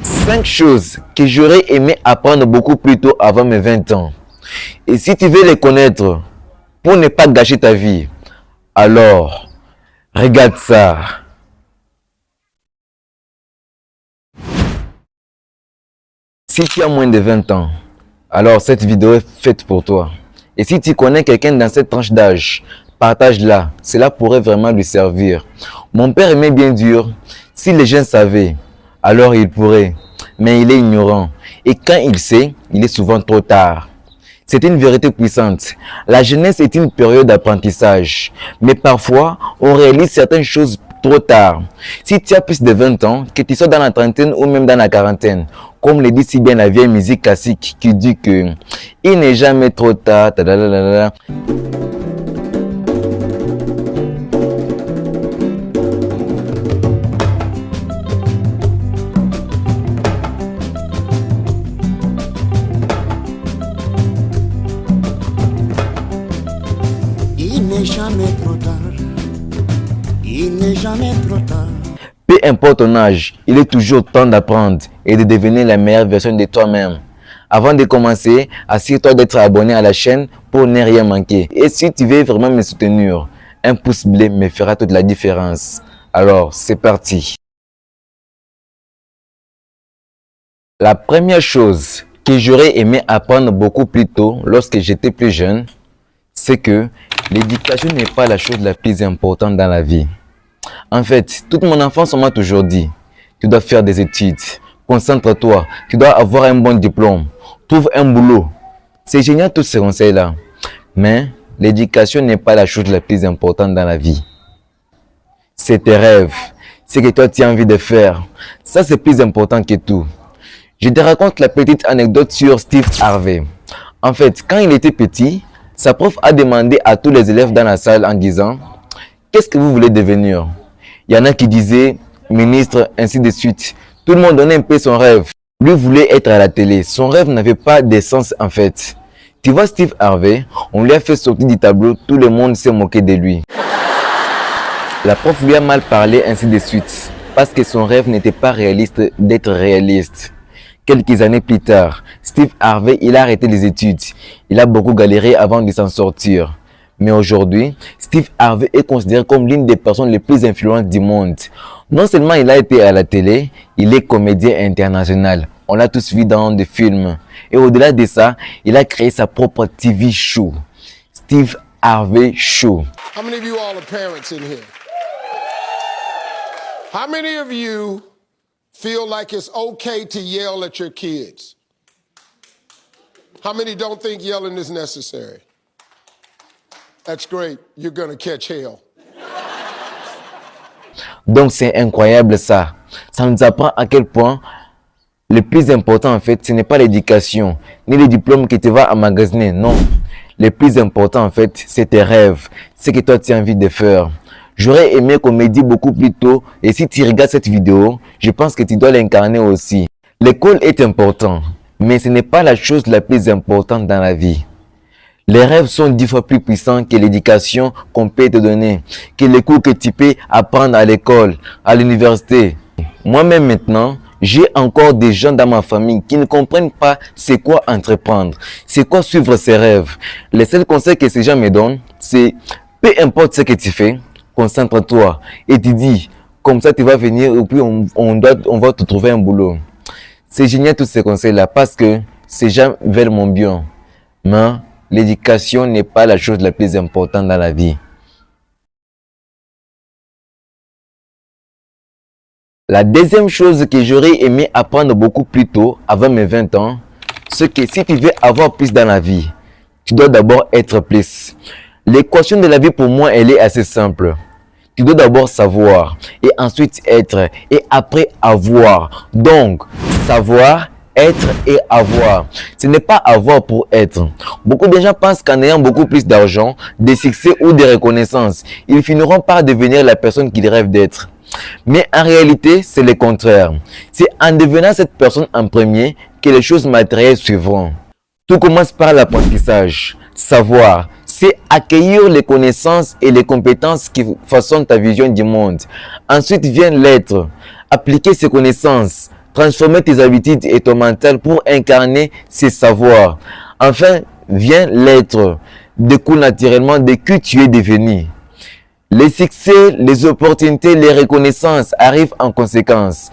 5 choses que j'aurais aimé apprendre beaucoup plus tôt avant mes 20 ans. Et si tu veux les connaître pour ne pas gâcher ta vie, alors regarde ça. Si tu as moins de 20 ans, alors cette vidéo est faite pour toi. Et si tu connais quelqu'un dans cette tranche d'âge, partage-la. Cela pourrait vraiment lui servir. Mon père aimait bien dire, si les gens savaient, alors il pourrait. Mais il est ignorant. Et quand il sait, il est souvent trop tard. C'est une vérité puissante. La jeunesse est une période d'apprentissage. Mais parfois, on réalise certaines choses trop tard. Si tu as plus de 20 ans, que tu sois dans la trentaine ou même dans la quarantaine, comme le dit si bien la vieille musique classique qui dit que il n'est jamais trop tard. Il n'est jamais trop tard. Il n'est jamais trop tard. Peu importe ton âge, il est toujours temps d'apprendre et de devenir la meilleure version de toi-même. Avant de commencer, assure-toi d'être abonné à la chaîne pour ne rien manquer. Et si tu veux vraiment me soutenir, un pouce bleu me fera toute la différence. Alors, c'est parti. La première chose que j'aurais aimé apprendre beaucoup plus tôt lorsque j'étais plus jeune, c'est que l'éducation n'est pas la chose la plus importante dans la vie. En fait, toute mon enfance, on m'a toujours dit, tu dois faire des études, concentre-toi, tu dois avoir un bon diplôme, trouve un boulot. C'est génial tous ces conseils-là. Mais l'éducation n'est pas la chose la plus importante dans la vie. C'est tes rêves, c'est que toi tu as envie de faire. Ça, c'est plus important que tout. Je te raconte la petite anecdote sur Steve Harvey. En fait, quand il était petit, sa prof a demandé à tous les élèves dans la salle en disant « Qu'est-ce que vous voulez devenir ?» Il y en a qui disaient « ministre », ainsi de suite. Tout le monde donnait un peu son rêve. Lui voulait être à la télé. Son rêve n'avait pas de sens en fait. Tu vois Steve Harvey, on lui a fait sortir du tableau, tout le monde s'est moqué de lui. La prof lui a mal parlé, ainsi de suite, parce que son rêve n'était pas réaliste d'être réaliste. Quelques années plus tard, Steve Harvey, il a arrêté les études. Il a beaucoup galéré avant de s'en sortir. Mais aujourd'hui, Steve Harvey est considéré comme l'une des personnes les plus influentes du monde. Non seulement il a été à la télé, il est comédien international. On l'a tous vu dans des films. Et au-delà de ça, il a créé sa propre TV show. Steve Harvey Show. How many of you all are parents in here? How many of you feel like it's okay to yell at your kids? How many don't think yelling is necessary? That's great. You're gonna catch hell. Donc c'est incroyable ça. Ça nous apprend à quel point le plus important en fait, ce n'est pas l'éducation, ni le diplôme que tu vas emmagasiner, non. Le plus important en fait, c'est tes rêves, ce que toi tu as envie de faire. J'aurais aimé qu'on me dise beaucoup plus tôt, et si tu regardes cette vidéo, je pense que tu dois l'incarner aussi. L'école est important, mais ce n'est pas la chose la plus importante dans la vie. Les rêves sont 10 fois plus puissants que l'éducation qu'on peut te donner, que les cours que tu peux apprendre à l'école, à l'université. Moi-même maintenant, j'ai encore des gens dans ma famille qui ne comprennent pas c'est quoi entreprendre, c'est quoi suivre ses rêves. Les seuls conseils que ces gens me donnent, c'est peu importe ce que tu fais, concentre-toi et tu dis, comme ça tu vas venir et puis on va te trouver un boulot. C'est génial tous ces conseils-là parce que ces gens veulent mon bien. Mais l'éducation n'est pas la chose la plus importante dans la vie. La deuxième chose que j'aurais aimé apprendre beaucoup plus tôt, avant mes 20 ans, c'est que si tu veux avoir plus dans la vie, tu dois d'abord être plus. L'équation de la vie pour moi, elle est assez simple. Tu dois d'abord savoir, et ensuite être, et après avoir. Donc, savoir, être et avoir. Ce n'est pas avoir pour être. Beaucoup de gens pensent qu'en ayant beaucoup plus d'argent, de succès ou de reconnaissance, ils finiront par devenir la personne qu'ils rêvent d'être. Mais en réalité, c'est le contraire. C'est en devenant cette personne en premier que les choses matérielles suivront. Tout commence par l'apprentissage. Savoir, c'est accueillir les connaissances et les compétences qui façonnent ta vision du monde. Ensuite vient l'être. Appliquer ces connaissances transformer tes habitudes et ton mental pour incarner ces savoirs. Enfin, vient l'être, découle naturellement de qui tu es devenu. Les succès, les opportunités, les reconnaissances arrivent en conséquence.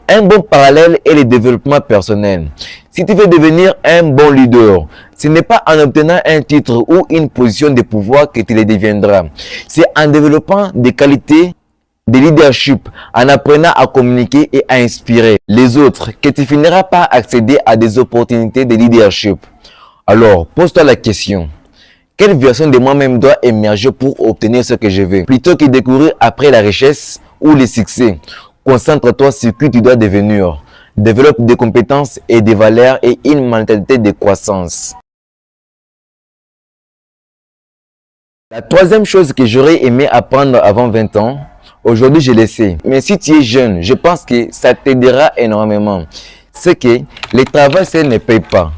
Un bon parallèle est le développement personnel. Si tu veux devenir un bon leader, ce n'est pas en obtenant un titre ou une position de pouvoir que tu le deviendras. C'est en développant des qualités de leadership, en apprenant à communiquer et à inspirer les autres, que tu finiras par accéder à des opportunités de leadership. Alors, pose-toi la question. Quelle version de moi-même doit émerger pour obtenir ce que je veux? Plutôt que de courir après la richesse ou le succès, concentre-toi sur qui tu dois devenir. Développe des compétences et des valeurs et une mentalité de croissance. La troisième chose que j'aurais aimé apprendre avant 20 ans, aujourd'hui je le sais. Mais si tu es jeune, je pense que ça t'aidera énormément. C'est que le travail seul ne paye pas.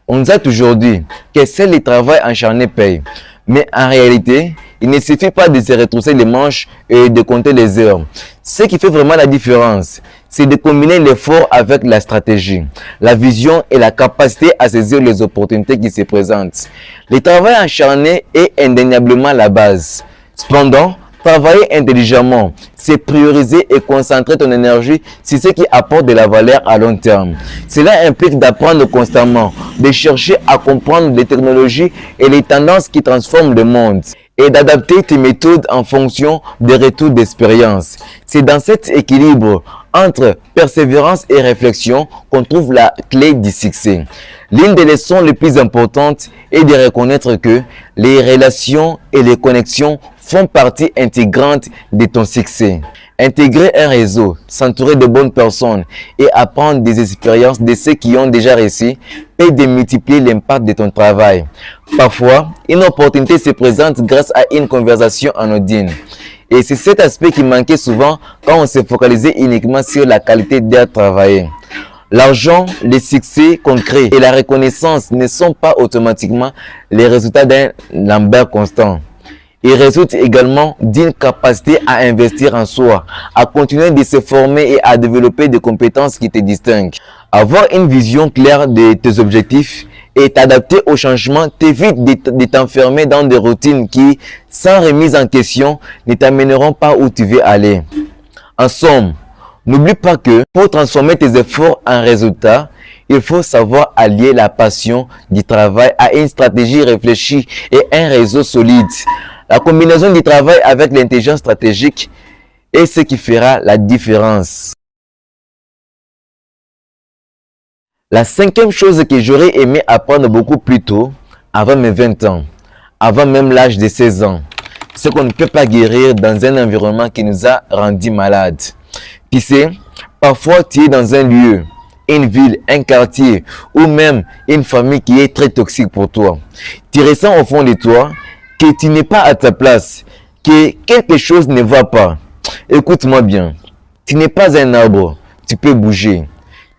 On nous a toujours dit que seul le travail acharné paye. Mais en réalité, il ne suffit pas de se retrousser les manches et de compter les heures. Ce qui fait vraiment la différence, c'est de combiner l'effort avec la stratégie, la vision et la capacité à saisir les opportunités qui se présentent. Le travail acharné est indéniablement la base. Cependant, travailler intelligemment, c'est prioriser et concentrer ton énergie sur ce qui apporte de la valeur à long terme. Cela implique d'apprendre constamment, de chercher à comprendre les technologies et les tendances qui transforment le monde et d'adapter tes méthodes en fonction des retours d'expérience. C'est dans cet équilibre entre persévérance et réflexion qu'on trouve la clé du succès. L'une des leçons les plus importantes est de reconnaître que les relations et les connexions font partie intégrante de ton succès. Intégrer un réseau, s'entourer de bonnes personnes et apprendre des expériences de ceux qui ont déjà réussi peut démultiplier l'impact de ton travail. Parfois, une opportunité se présente grâce à une conversation anodine. Et c'est cet aspect qui manquait souvent quand on se focalisait uniquement sur la qualité d'être travaillé. L'argent, les succès concrets et la reconnaissance ne sont pas automatiquement les résultats d'un Lambert constant. Ils résultent également d'une capacité à investir en soi, à continuer de se former et à développer des compétences qui te distinguent. Avoir une vision claire de tes objectifs et t'adapter aux changements t'évite de t'enfermer dans des routines qui, sans remise en question, ne t'amèneront pas où tu veux aller. En somme, n'oublie pas que pour transformer tes efforts en résultats, il faut savoir allier la passion du travail à une stratégie réfléchie et un réseau solide. La combinaison du travail avec l'intelligence stratégique est ce qui fera la différence. La cinquième chose que j'aurais aimé apprendre beaucoup plus tôt, avant mes 20 ans, avant même l'âge de 16 ans, c'est qu'on ne peut pas guérir dans un environnement qui nous a rendus malades. Tu sais, parfois tu es dans un lieu, une ville, un quartier ou même une famille qui est très toxique pour toi. Tu ressens au fond de toi que tu n'es pas à ta place, que quelque chose ne va pas. Écoute-moi bien, tu n'es pas un arbre, tu peux bouger,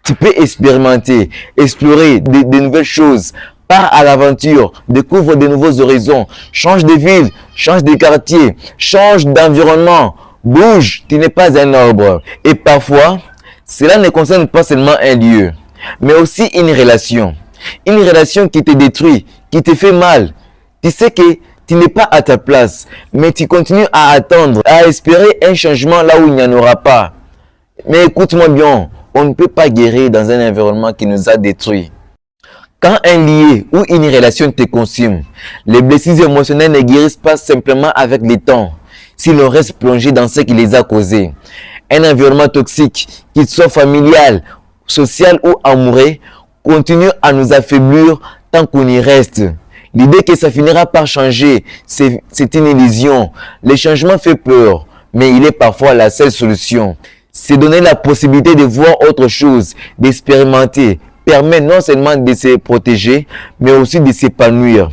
tu peux expérimenter, explorer de nouvelles choses, pars à l'aventure, découvre de nouveaux horizons, change de ville, change de quartier, change d'environnement, bouge, tu n'es pas un arbre. Et parfois, cela ne concerne pas seulement un lieu, mais aussi une relation qui te détruit, qui te fait mal. Tu sais que tu n'es pas à ta place, mais tu continues à attendre, à espérer un changement là où il n'y en aura pas. Mais écoute-moi bien, on ne peut pas guérir dans un environnement qui nous a détruits. Quand un lien ou une relation te consume, les blessures émotionnelles ne guérissent pas simplement avec le temps, si l'on reste plongé dans ce qui les a causées. Un environnement toxique, qu'il soit familial, social ou amoureux, continue à nous affaiblir tant qu'on y reste. L'idée que ça finira par changer, c'est une illusion. Le changement fait peur, mais il est parfois la seule solution. C'est donner la possibilité de voir autre chose, d'expérimenter, permet non seulement de se protéger, mais aussi de s'épanouir.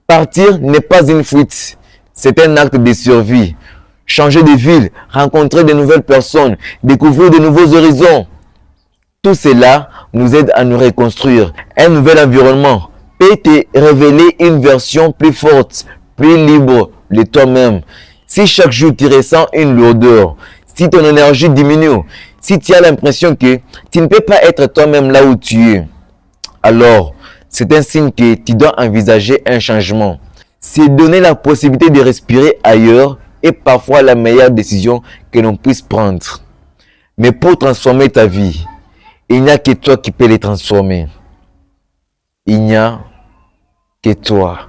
Partir n'est pas une fuite, c'est un acte de survie. Changer de ville, rencontrer de nouvelles personnes, découvrir de nouveaux horizons. Tout cela nous aide à nous reconstruire. Un nouvel environnement peut te révéler une version plus forte, plus libre de toi-même. Si chaque jour tu ressens une lourdeur, si ton énergie diminue, Si tu as l'impression que tu ne peux pas être toi-même là où tu es, alors c'est un signe que tu dois envisager un changement. C'est donner la possibilité de respirer ailleurs est parfois la meilleure décision que l'on puisse prendre. Mais pour transformer ta vie, il n'y a que toi qui peux les transformer. Il n'y a que toi.